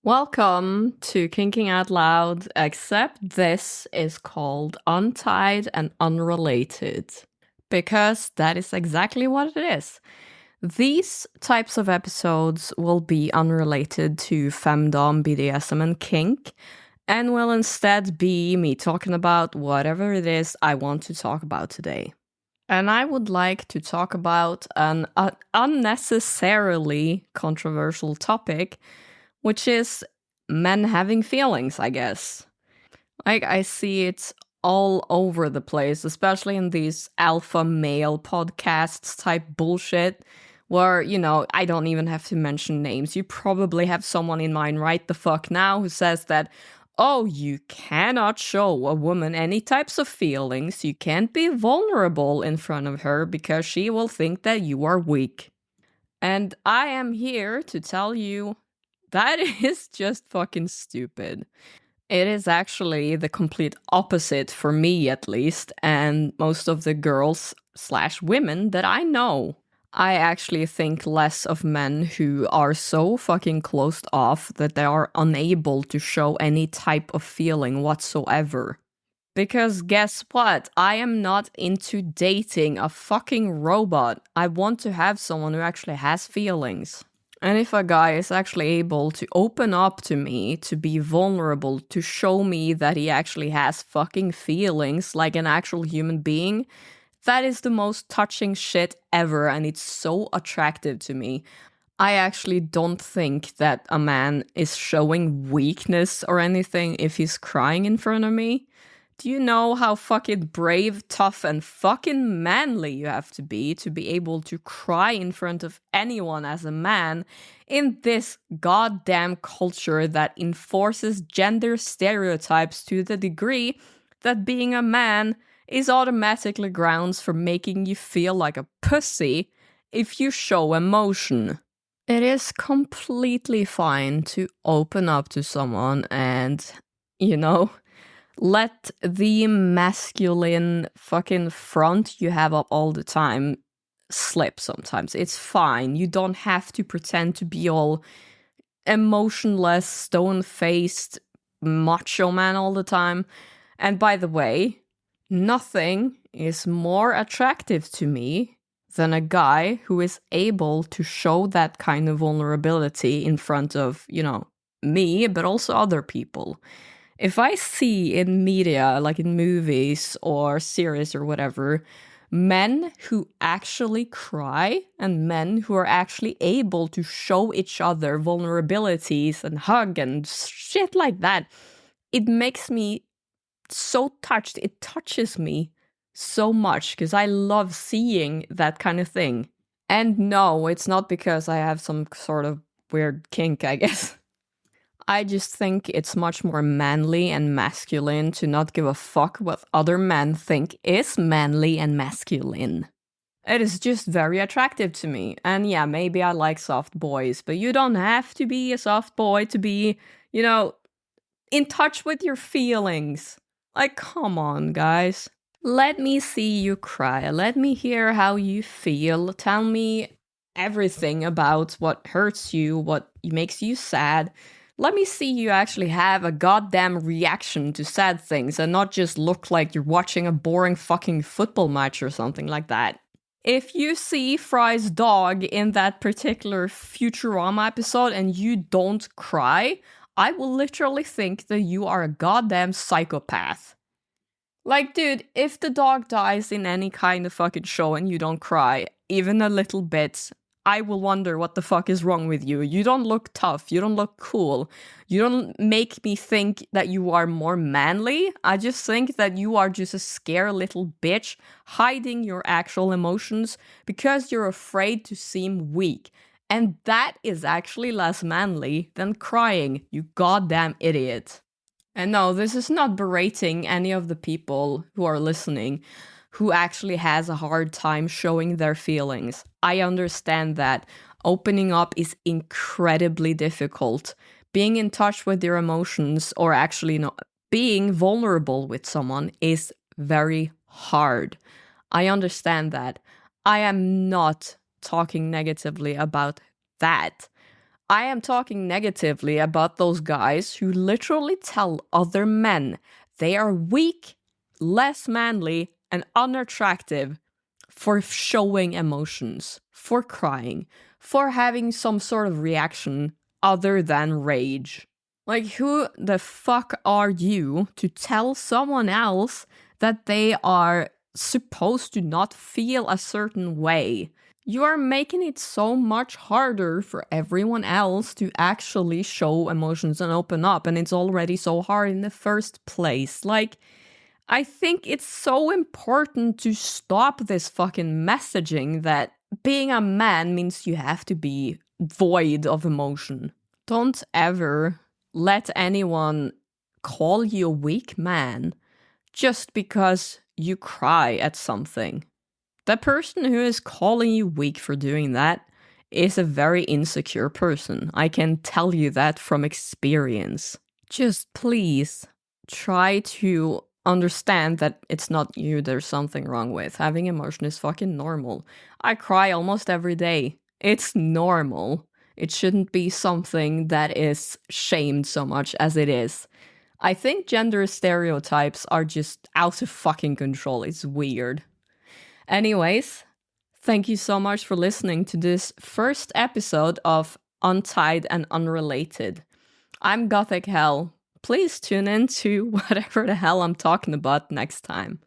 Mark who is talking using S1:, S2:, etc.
S1: Welcome to Kinking Out Loud, except this is called Untied and Unrelated, because that is exactly what it is. These types of episodes will be unrelated to femdom, BDSM, and kink, and will instead be me talking about whatever it is I want to talk about today. And I would like to talk about an unnecessarily controversial topic, which is men having feelings, I guess. Like, I see it all over the place, especially in these alpha male podcasts type bullshit, where, I don't even have to mention names. You probably have someone in mind right the fuck now who says that, oh, you cannot show a woman any types of feelings. You can't be vulnerable in front of her because she will think that you are weak. And I am here to tell you that is just fucking stupid. It is actually the complete opposite for me, at least, and most of the girls/women that I know. I actually think less of men who are so fucking closed off that they are unable to show any type of feeling whatsoever. Because guess what? I am not into dating a fucking robot. I want to have someone who actually has feelings. And if a guy is actually able to open up to me, to be vulnerable, to show me that he actually has fucking feelings like an actual human being, that is the most touching shit ever, and it's so attractive to me. I actually don't think that a man is showing weakness or anything if he's crying in front of me. Do you know how fucking brave, tough, and fucking manly you have to be able to cry in front of anyone as a man in this goddamn culture that enforces gender stereotypes to the degree that being a man is automatically grounds for making you feel like a pussy if you show emotion? It is completely fine to open up to someone and, let the masculine fucking front you have up all the time slip sometimes. It's fine. You don't have to pretend to be all emotionless, stone-faced macho man all the time. And by the way, nothing is more attractive to me than a guy who is able to show that kind of vulnerability in front of, me, but also other people. If I see in media, like in movies or series or whatever, men who actually cry and men who are actually able to show each other vulnerabilities and hug and shit like that, it makes me so touched. It touches me so much because I love seeing that kind of thing. And no, it's not because I have some sort of weird kink, I guess. I just think it's much more manly and masculine to not give a fuck what other men think is manly and masculine. It is just very attractive to me. And yeah, maybe I like soft boys, but you don't have to be a soft boy to be, in touch with your feelings. Like, come on, guys. Let me see you cry. Let me hear how you feel. Tell me everything about what hurts you, what makes you sad. Let me see you actually have a goddamn reaction to sad things and not just look like you're watching a boring fucking football match or something like that. If you see Fry's dog in that particular Futurama episode and you don't cry, I will literally think that you are a goddamn psychopath. Like, dude, if the dog dies in any kind of fucking show and you don't cry, even a little bit, I will wonder what the fuck is wrong with you. You don't look tough. You don't look cool. You don't make me think that you are more manly. I just think that you are just a scared little bitch hiding your actual emotions because you're afraid to seem weak. And that is actually less manly than crying, you goddamn idiot. And no, this is not berating any of the people who are listening who actually has a hard time showing their feelings. I understand that. Opening up is incredibly difficult. Being in touch with your emotions or actually being vulnerable with someone is very hard. I understand that. I am not talking negatively about that. I am talking negatively about those guys who literally tell other men they are weak, less manly, and unattractive for showing emotions, for crying, for having some sort of reaction other than rage. Like, who the fuck are you to tell someone else that they are supposed to not feel a certain way? You are making it so much harder for everyone else to actually show emotions and open up, and it's already so hard in the first place. Like, I think it's so important to stop this fucking messaging that being a man means you have to be void of emotion. Don't ever let anyone call you a weak man just because you cry at something. The person who is calling you weak for doing that is a very insecure person. I can tell you that from experience. Just please try to understand that it's not you there's something wrong with. Having emotion is fucking normal. I cry almost every day. It's normal. It shouldn't be something that is shamed so much as it is. I think gender stereotypes are just out of fucking control. It's weird. Anyways, thank you so much for listening to this first episode of Untied and Unrelated. I'm Gothic Hell. Please tune in to whatever the hell I'm talking about next time.